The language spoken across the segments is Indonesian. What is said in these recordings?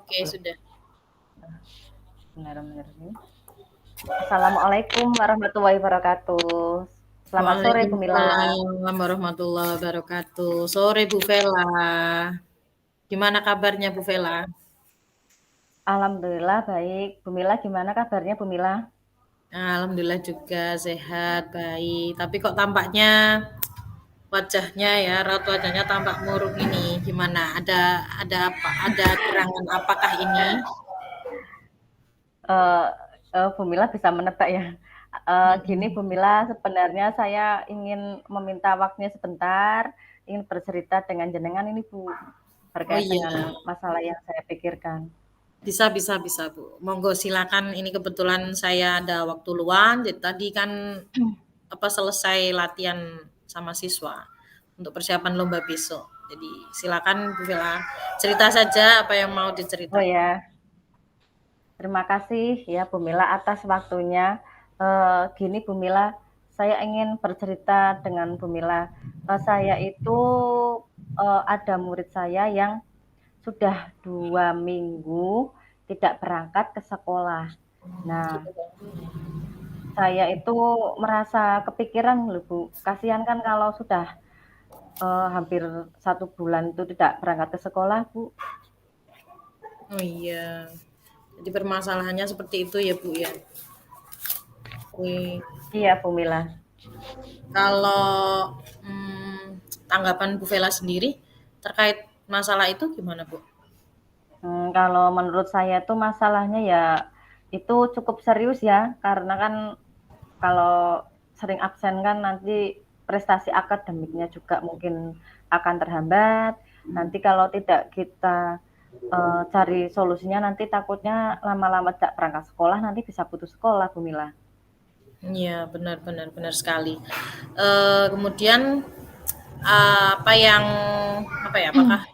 Oke, sudah. Benar-benar ini. Assalamualaikum warahmatullahi wabarakatuh. Selamat sore Bu Mila. Waalaikumsalam warahmatullahi wabarakatuh. Sore Bu Vela. Gimana kabarnya Bu Vela? Alhamdulillah baik. Bu Mila gimana kabarnya Bu Mila? Alhamdulillah juga sehat, baik. Tapi kok tampaknya wajahnya ya, raut wajahnya tampak murung ini. Gimana? Ada apa? Ada gerangan apakah ini? Eh, Bu Mila bisa menebak ya. Gini Mm-mm. Bu Mila, sebenarnya saya ingin meminta waktunya sebentar, ingin bercerita dengan jenengan ini Bu, Oh terkait dengan iya, masalah yang saya pikirkan. bisa bisa bisa Bu. Monggo silakan. Ini kebetulan saya ada waktu luang. Jadi tadi kan selesai latihan sama siswa untuk persiapan lomba besok. Jadi silakan Bu Vela cerita saja apa yang mau Oh diceritakan. ya, terima kasih ya Bu Mila atas waktunya. Gini Bu Mila, saya ingin bercerita dengan Bu Mila. Saya itu ada murid saya yang sudah 2 minggu tidak berangkat ke sekolah. Nah, saya itu merasa kepikiran loh Bu. Kasihan kan kalau sudah hampir 1 bulan itu tidak berangkat ke sekolah Bu. Oh iya, jadi permasalahannya seperti itu ya Bu ya. Oke. Iya Bu Mila. Kalau tanggapan Bu Vela sendiri terkait masalah itu gimana Bu? Kalau menurut saya tuh masalahnya ya itu cukup serius ya, karena kan kalau sering absen kan nanti prestasi akademiknya juga mungkin akan terhambat. Nanti kalau tidak kita cari solusinya nanti takutnya lama-lama tidak berangkat sekolah nanti bisa putus sekolah Bu Mila. Iya benar benar benar sekali. Kemudian apa yang apa ya? Apakah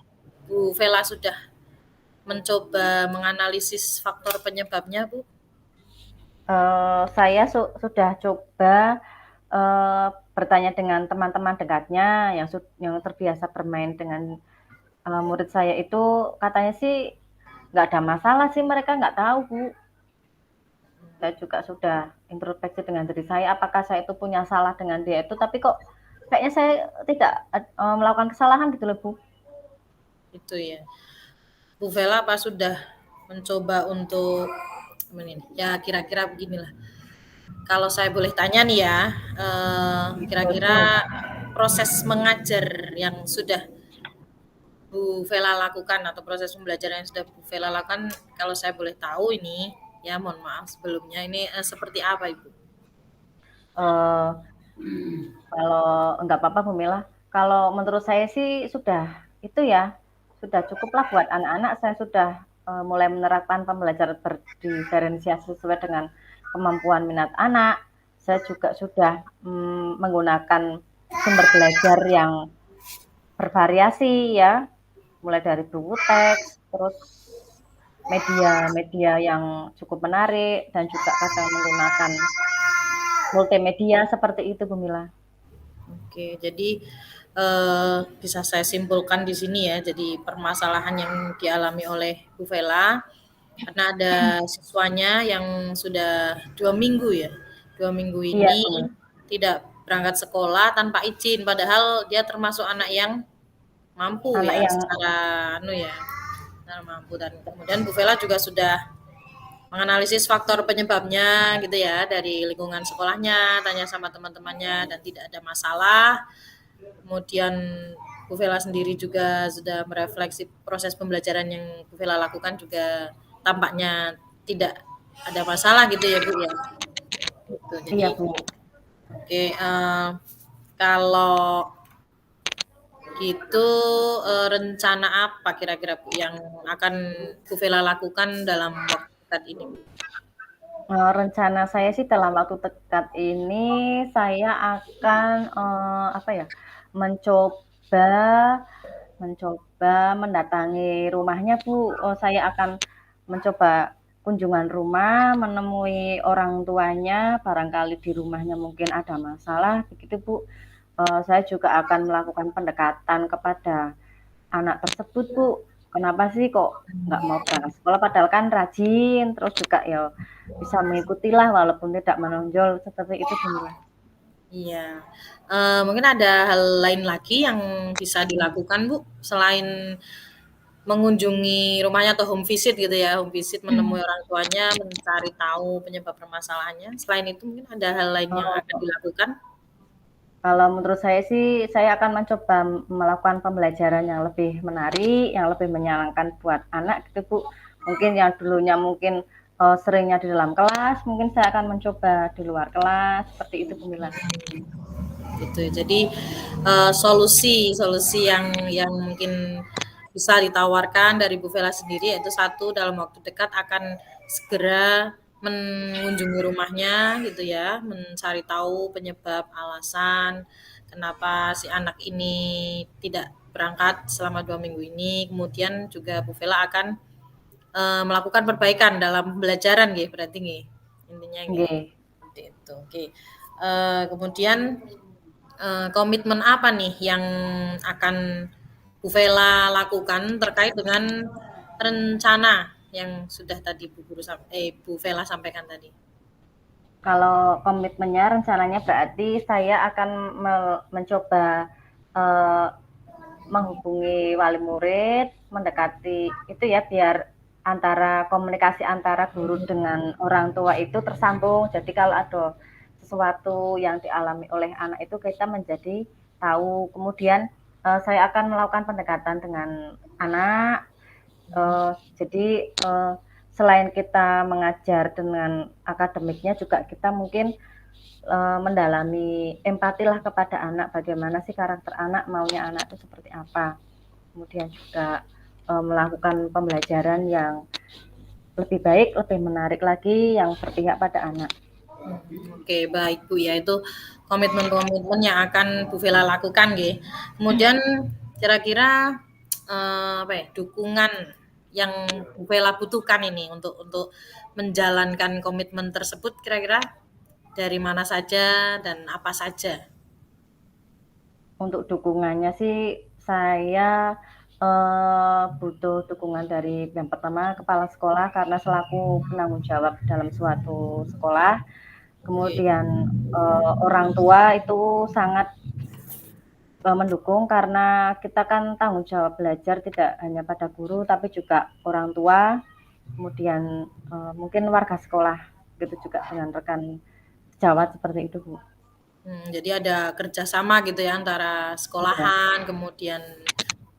Bu Vela sudah mencoba menganalisis faktor penyebabnya, Bu? Saya sudah coba bertanya dengan teman-teman dekatnya yang terbiasa bermain dengan murid saya itu, katanya sih nggak ada masalah sih, mereka nggak tahu Bu. Saya juga sudah introspeksi dengan diri saya, apakah saya itu punya salah dengan dia itu, tapi kok kayaknya saya tidak melakukan kesalahan gitu loh Bu. Itu ya. Bu Vela apa sudah mencoba untuk ini, ya kira-kira beginilah. Kalau saya boleh tanya nih ya, kira-kira Betul. proses mengajar yang sudah Bu Vela lakukan atau proses pembelajaran yang sudah Bu Vela lakukan, kalau saya boleh tahu ini, ya mohon maaf sebelumnya ini seperti apa Ibu? Eh, Kalau enggak apa-apa Bu Mila, kalau menurut saya sih sudah itu ya, sudah cukuplah buat anak-anak. Saya sudah mulai menerapkan pembelajaran berdiferensiasi sesuai dengan kemampuan minat anak. Saya juga sudah menggunakan sumber belajar yang bervariasi ya, mulai dari buku teks, terus media-media yang cukup menarik, dan juga kadang menggunakan multimedia seperti itu Bu Mila. Oke, jadi bisa saya simpulkan di sini ya. Jadi permasalahan yang dialami oleh Bu Vela karena ada siswanya yang sudah 2 minggu ya. 2 minggu Iya ini Bu Mila. tidak berangkat sekolah tanpa izin, padahal dia termasuk anak yang mampu Anak ya yang secara secara mampu dan kemudian Bu Vela juga sudah menganalisis faktor penyebabnya gitu ya dari lingkungan sekolahnya, tanya sama teman-temannya dan tidak ada masalah. Kemudian Bu Vela sendiri juga sudah merefleksi proses pembelajaran yang Bu Vela lakukan juga tampaknya tidak ada masalah gitu ya Bu ya. Gitu. Jadi iya Bu. oke kalau gitu rencana apa kira-kira Bu yang akan Bu Vela lakukan dalam waktu dekat ini Bu? Rencana saya sih dalam waktu dekat ini saya akan, apa ya, mencoba mencoba mendatangi rumahnya, Bu. Saya akan mencoba kunjungan rumah, menemui orang tuanya, barangkali di rumahnya mungkin ada masalah, begitu, Bu. Saya juga akan melakukan pendekatan kepada anak tersebut, Bu. kenapa sih kok nggak mau berangkat sekolah padahal kan rajin, terus juga ya bisa mengikutilah walaupun tidak menonjol seperti itu Bu Mila. Iya, mungkin ada hal lain lagi yang bisa dilakukan, Bu, selain mengunjungi rumahnya atau home visit gitu ya, home visit menemui orang tuanya, mencari tahu penyebab permasalahannya. Selain itu mungkin ada hal lain yang akan Oh, dilakukan? kalau menurut saya sih, saya akan mencoba melakukan pembelajaran yang lebih menarik, yang lebih menyenangkan buat anak gitu Bu. Mungkin yang dulunya mungkin seringnya di dalam kelas, mungkin saya akan mencoba di luar kelas, seperti itu Bu Mila. Gitu ya. Jadi solusi yang mungkin bisa ditawarkan dari Bu Vela sendiri yaitu satu dalam waktu dekat akan segera mengunjungi rumahnya gitu ya, mencari tahu penyebab alasan kenapa si anak ini tidak berangkat selama 2 minggu ini. Kemudian juga Bu Vela akan melakukan perbaikan dalam pembelajaran nggih berarti nggih intinya nggih. Nggih. Seperti itu. Oke. Kemudian komitmen apa nih yang akan Bu Vela lakukan terkait dengan rencana yang sudah tadi Bu Vela sampaikan tadi? Kalau komitmennya rencananya berarti saya akan mencoba eh, menghubungi wali murid, mendekati itu ya biar antara komunikasi antara guru dengan orang tua itu tersambung. Jadi kalau ada sesuatu yang dialami oleh anak itu kita menjadi tahu. Kemudian saya akan melakukan pendekatan dengan anak. Jadi selain kita mengajar dengan akademiknya juga kita mungkin mendalami empatilah kepada anak, bagaimana sih karakter anak, maunya anak itu seperti apa. Kemudian juga melakukan pembelajaran yang lebih baik, lebih menarik lagi, yang berpihak pada anak. Oke, baik Bu ya, itu komitmen-komitmen yang akan Bu Vela lakukan nggih. Kemudian kira-kira apa ya, dukungan yang Bu Vela butuhkan ini untuk menjalankan komitmen tersebut kira-kira dari mana saja dan apa saja? Untuk dukungannya sih saya butuh dukungan dari yang pertama kepala sekolah karena selaku penanggung jawab dalam suatu sekolah. Oke. Kemudian orang tua itu sangat mendukung karena kita kan tanggung jawab belajar tidak hanya pada guru tapi juga orang tua, kemudian mungkin warga sekolah, gitu juga dengan rekan sejawat seperti itu Bu. Jadi ada kerjasama gitu ya antara Iya, sekolahan, kemudian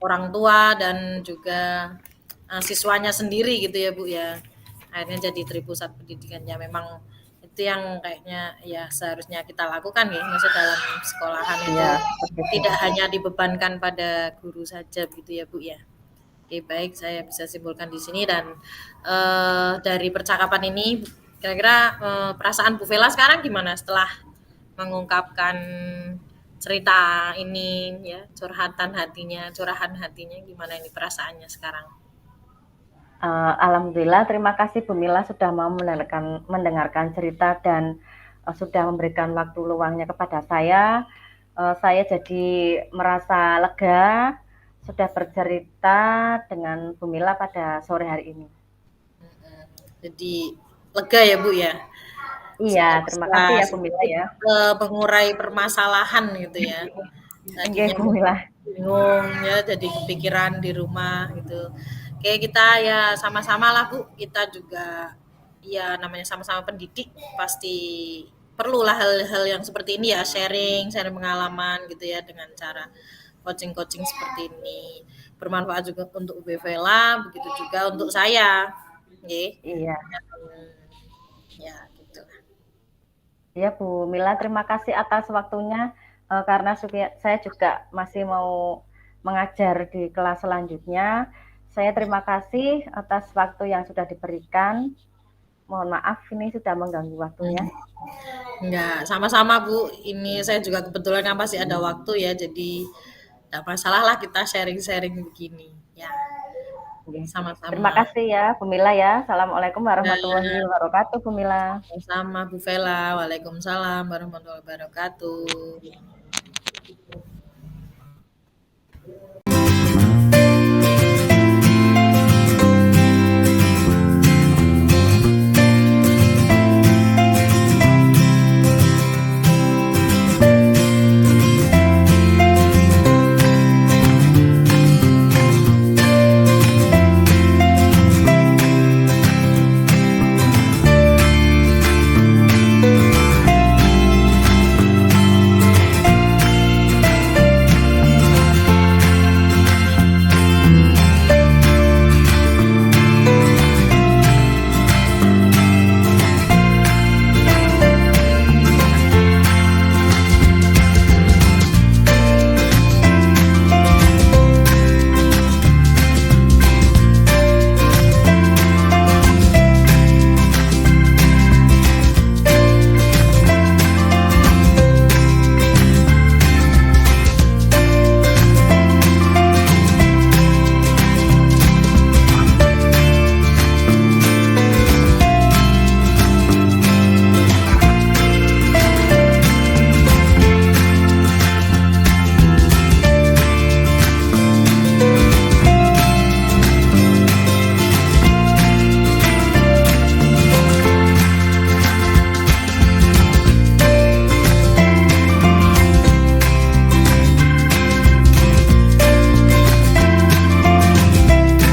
orang tua dan juga siswanya sendiri gitu ya Bu ya. Akhirnya jadi Tripusat Pendidikannya memang itu yang kayaknya ya seharusnya kita lakukan ya, maksud dalam sekolahan itu iya seperti itu. tidak hanya dibebankan pada guru saja gitu ya Bu ya. Oke baik, saya bisa simpulkan di sini dan dari percakapan ini kira-kira perasaan Bu Vela sekarang gimana setelah mengungkapkan cerita ini ya, curahan hatinya gimana ini perasaannya sekarang? Alhamdulillah terima kasih Bu Mila sudah mau mendengarkan cerita dan sudah memberikan waktu luangnya kepada saya. Saya jadi merasa lega sudah bercerita dengan Bu Mila pada sore hari ini. Jadi lega ya Bu ya, Iya, sudah terima bisa kasih ya Bu Mila sedikit ya. mengurai permasalahan gitu ya. Oke Tadinya Bu mungkin Mila. bingung ya, jadi kepikiran di rumah gitu. Kayak kita ya sama-sama lah Bu, kita juga ya namanya sama-sama pendidik pasti perlulah hal-hal yang seperti ini ya, sharing, sharing pengalaman gitu ya dengan cara coaching-coaching seperti ini. Bermanfaat juga untuk Bu Vela, begitu juga untuk saya. Nggih. Iya, Ya, gitu. ya Bu Mila terima kasih atas waktunya karena saya juga masih mau mengajar di kelas selanjutnya. Saya terima kasih atas waktu yang sudah diberikan. Mohon maaf ini sudah mengganggu waktunya. Enggak, sama-sama Bu. Ini saya juga kebetulan kan pasti ada waktu ya, jadi enggak masalah lah kita sharing-sharing begini. Ya, Oke. Terima sama-sama. kasih ya Bu Mila ya. Assalamualaikum warahmatullahi Ya, wabarakatuh Bu Mila. sama Bu Vela. Waalaikumsalam warahmatullahi wabarakatuh.